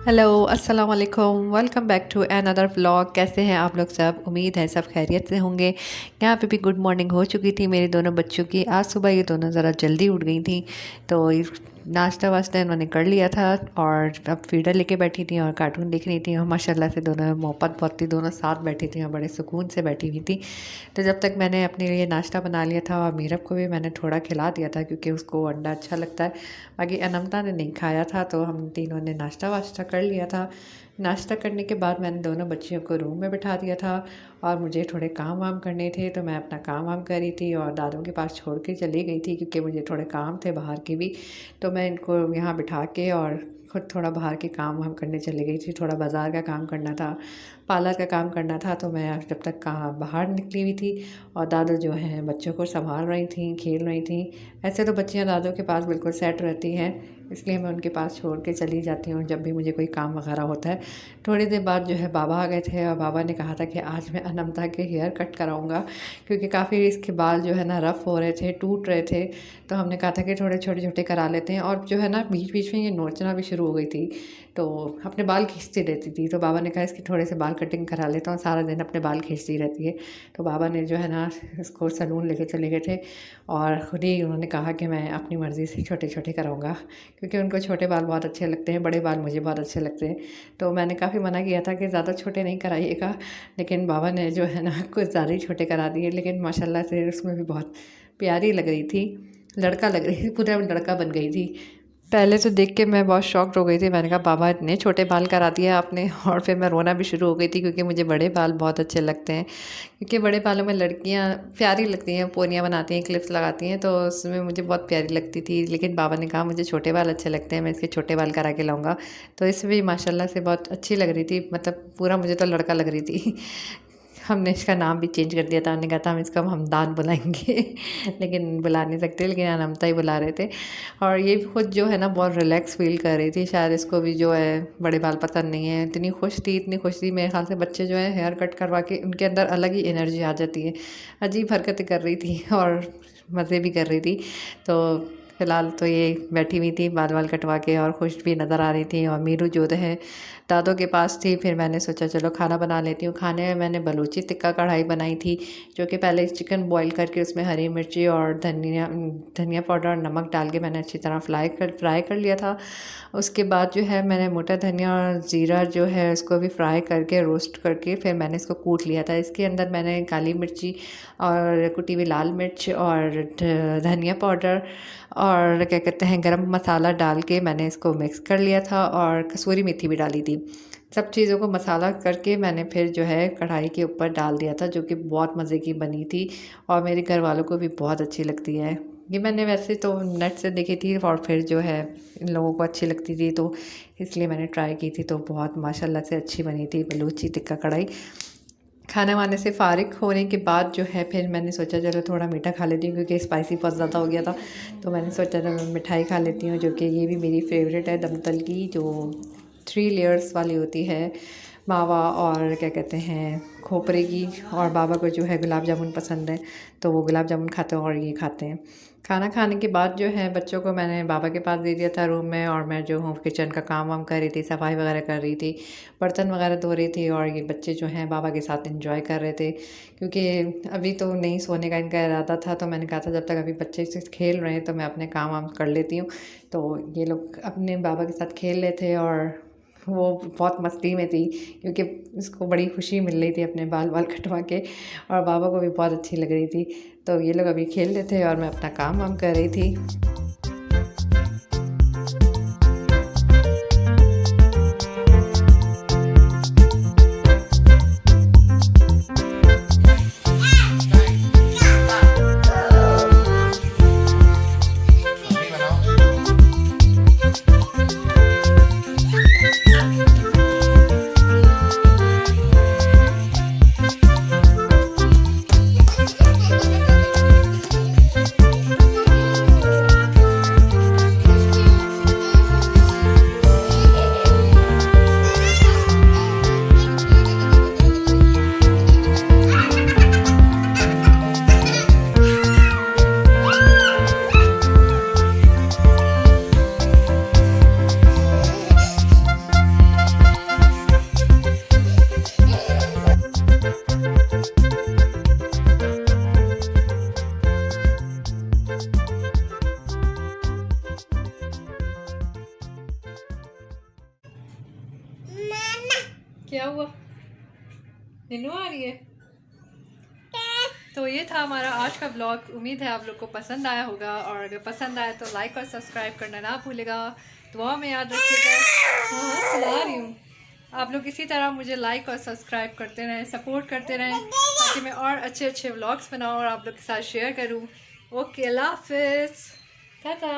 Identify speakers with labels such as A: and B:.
A: Hello अस्सलाम वालेकुम, welcome back to another vlog. कैसे हैं आप लोग सब? उम्मीद है सब खैरियत से होंगे। यहाँ पे भी गुड मॉर्निंग हो चुकी थी मेरे दोनों बच्चों की। आज सुबह ये दोनों ज़रा जल्दी उठ गई थी, तो नाश्ता वास्ता इन्होंने कर लिया था और अब फीडर लेके बैठी थी और कार्टून देख रही थी। और माशाल्लाह से दोनों मोहब्बत बहुत थी, दोनों साथ बैठी थी और बड़े सुकून से बैठी हुई थी। तो जब तक मैंने अपने लिए नाश्ता बना लिया था और मीरब को भी मैंने थोड़ा खिला दिया था क्योंकि उसको अंडा अच्छा लगता है। बाकी अनमता ने नहीं खाया था, तो हम तीनों ने नाश्ता वाश्ता कर लिया था। नाश्ता करने के बाद मैंने दोनों बच्चियों को रूम में बिठा दिया था और मुझे थोड़े काम वाम करने थे, तो मैं अपना काम वाम कर रही थी और दादों के पास छोड़ के चली गई थी क्योंकि मुझे थोड़े काम थे बाहर के भी। तो मैं इनको यहाँ बिठा के और खुद थोड़ा बाहर के काम वाम करने चली गई थी। थोड़ा बाज़ार का काम करना था, पार्लर का काम करना था, तो मैं जब तक कहाँ बाहर निकली हुई थी और दादू जो हैं बच्चों को संभाल रही थी, खेल रही थी। ऐसे तो बच्चियाँ दादों के पास बिल्कुल सेट रहती हैं, इसलिए मैं उनके पास छोड़ के चली जाती हूँ जब भी मुझे कोई काम वगैरह होता है। थोड़ी देर बाद जो है बाबा आ गए थे और बाबा ने कहा था कि आज मैं अनमता के हेयर कट कराऊंगा क्योंकि काफ़ी इसके बाल जो है ना रफ़ हो रहे थे, टूट रहे थे। तो हमने कहा था कि थोड़े छोटे छोटे करा लेते हैं। और जो है ना बीच बीच में ये नोचना भी शुरू हो गई थी, तो अपने बाल खींचती रहती थी। तो बाबा ने कहा इसकी थोड़े से बाल कटिंग करा लेता हूँ, सारा दिन अपने बाल खींचती रहती है। तो बाबा ने जो है ना इसको सैलून लेके चले गए थे और ख़ुद ही उन्होंने कहा कि मैं अपनी मर्ज़ी से छोटे छोटे कराऊंगा क्योंकि उनको छोटे बाल बहुत अच्छे लगते हैं, बड़े बाल मुझे बहुत अच्छे लगते हैं। तो मैंने काफ़ी मना किया था कि ज़्यादा छोटे नहीं कराइएगा, लेकिन बाबा ने जो है ना कुछ ज़्यादा ही छोटे करा दिए। लेकिन माशाल्लाह से उसमें भी बहुत प्यारी लग रही थी, लड़का लग रही थी, पूरा लड़का बन गई थी। पहले तो देख के मैं बहुत शॉक्ड हो गई थी। मैंने कहा बाबा इतने छोटे बाल करा दिए आपने। और फिर मैं रोना भी शुरू हो गई थी क्योंकि मुझे बड़े बाल बहुत अच्छे लगते हैं, क्योंकि बड़े बालों में लड़कियां प्यारी लगती हैं, पोनियाँ बनाती हैं, क्लिप्स लगाती हैं, तो उसमें मुझे बहुत प्यारी लगती थी। लेकिन बाबा ने कहा मुझे छोटे बाल अच्छे लगते हैं, मैं इसके छोटे बाल करा के लाऊंगा। तो इसमें भी माशाल्लाह से बहुत अच्छी लग रही थी, मतलब पूरा मुझे तो लड़का लग रही थी। हमने इसका नाम भी चेंज कर दिया था, हमने कहा था हम इसका हमदान बुलाएंगे लेकिन बुला नहीं सकते, लेकिन अनमता ही बुला रहे थे। और ये भी खुद जो है ना बहुत रिलैक्स फील कर रही थी। शायद इसको भी जो है बड़े बाल पसंद नहीं है। इतनी खुश थी, इतनी खुश थी। मेरे ख्याल से बच्चे जो है हेयर कट करवा के उनके अंदर अलग ही एनर्जी आ जाती है। अजीब हरकतें कर रही थी और मज़े भी कर रही थी। तो फ़िलहाल तो ये बैठी हुई थी बाल वाल कटवा के और खुश भी नज़र आ रही थी। और मीरू जो है दादों के पास थी। फिर मैंने सोचा चलो खाना बना लेती हूँ। खाने में मैंने बलूची टिक्का कढ़ाई बनाई थी, जो कि पहले चिकन बॉईल करके उसमें हरी मिर्ची और धनिया पाउडर और नमक डाल के मैंने अच्छी तरह फ्राई कर लिया था। उसके बाद जो है मैंने मोटा धनिया और ज़ीरा जो है उसको भी फ्राई करके रोस्ट करके फिर मैंने इसको कूट लिया था। इसके अंदर मैंने काली मिर्ची और कुटी हुई लाल मिर्च और धनिया पाउडर और क्या कहते हैं गरम मसाला डाल के मैंने इसको मिक्स कर लिया था और कसूरी मेथी भी डाली थी। सब चीज़ों को मसाला करके मैंने फिर जो है कढ़ाई के ऊपर डाल दिया था, जो कि बहुत मज़े की बनी थी और मेरे घर वालों को भी बहुत अच्छी लगती है। ये मैंने वैसे तो नेट से देखी थी और फिर जो है इन लोगों को अच्छी लगती थी, तो इसलिए मैंने ट्राई की थी। तो बहुत माशाल्लाह से अच्छी बनी थी बलूची टिक्का कढ़ाई। खाना वाने से फ़ारिग होने के बाद जो है फिर मैंने सोचा चलो थोड़ा मीठा खा लेती हूँ क्योंकि स्पाइसी बहुत ज़्यादा हो गया था। तो मैंने सोचा था मैं मिठाई खा लेती हूँ, जो कि ये भी मेरी फेवरेट है, दमतल की, जो 3 लेयर्स वाली होती है, मावा और क्या कहते हैं खोपरे की। और बाबा को जो है गुलाब जामुन पसंद है, तो वो गुलाब जामुन खाते हैं और ये खाते हैं। खाना खाने के बाद जो है बच्चों को मैंने बाबा के पास दे दिया था रूम में, और मैं जो हूँ किचन का काम वाम कर रही थी, सफाई वगैरह कर रही थी, बर्तन वगैरह धो रही थी। और ये बच्चे जो हैं बाबा के साथ एंजॉय कर रहे थे क्योंकि अभी तो नहीं सोने का इनका इरादा था। तो मैंने कहा था जब तक अभी बच्चे से खेल रहे हैं तो मैं अपने काम वाम कर लेती हूँ। तो ये लोग अपने बाबा के साथ खेल रहे थे और वो बहुत मस्ती में थी क्योंकि उसको बड़ी खुशी मिल रही थी अपने बाल वाल कटवा के, और बाबा को भी बहुत अच्छी लग रही थी। तो ये लोग अभी खेल रहे थे और मैं अपना काम वाम कर रही थी। क्या हुआ? निन्नू आ रही है। तो ये था हमारा आज का ब्लॉग। उम्मीद है आप लोग को पसंद आया होगा, और अगर पसंद आया तो लाइक और सब्सक्राइब करना ना भूलेगा। दुआ में याद रखिएगा। हाँ सुना रही हूँ। आप लोग इसी तरह मुझे लाइक और सब्सक्राइब करते रहें, सपोर्ट करते रहें, ताकि मैं और अच्छे अच्छे व्लॉग्स बनाऊँ और आप लोग के साथ शेयर करूँ। ओके, अल्लाह हाफिज़, टाटा।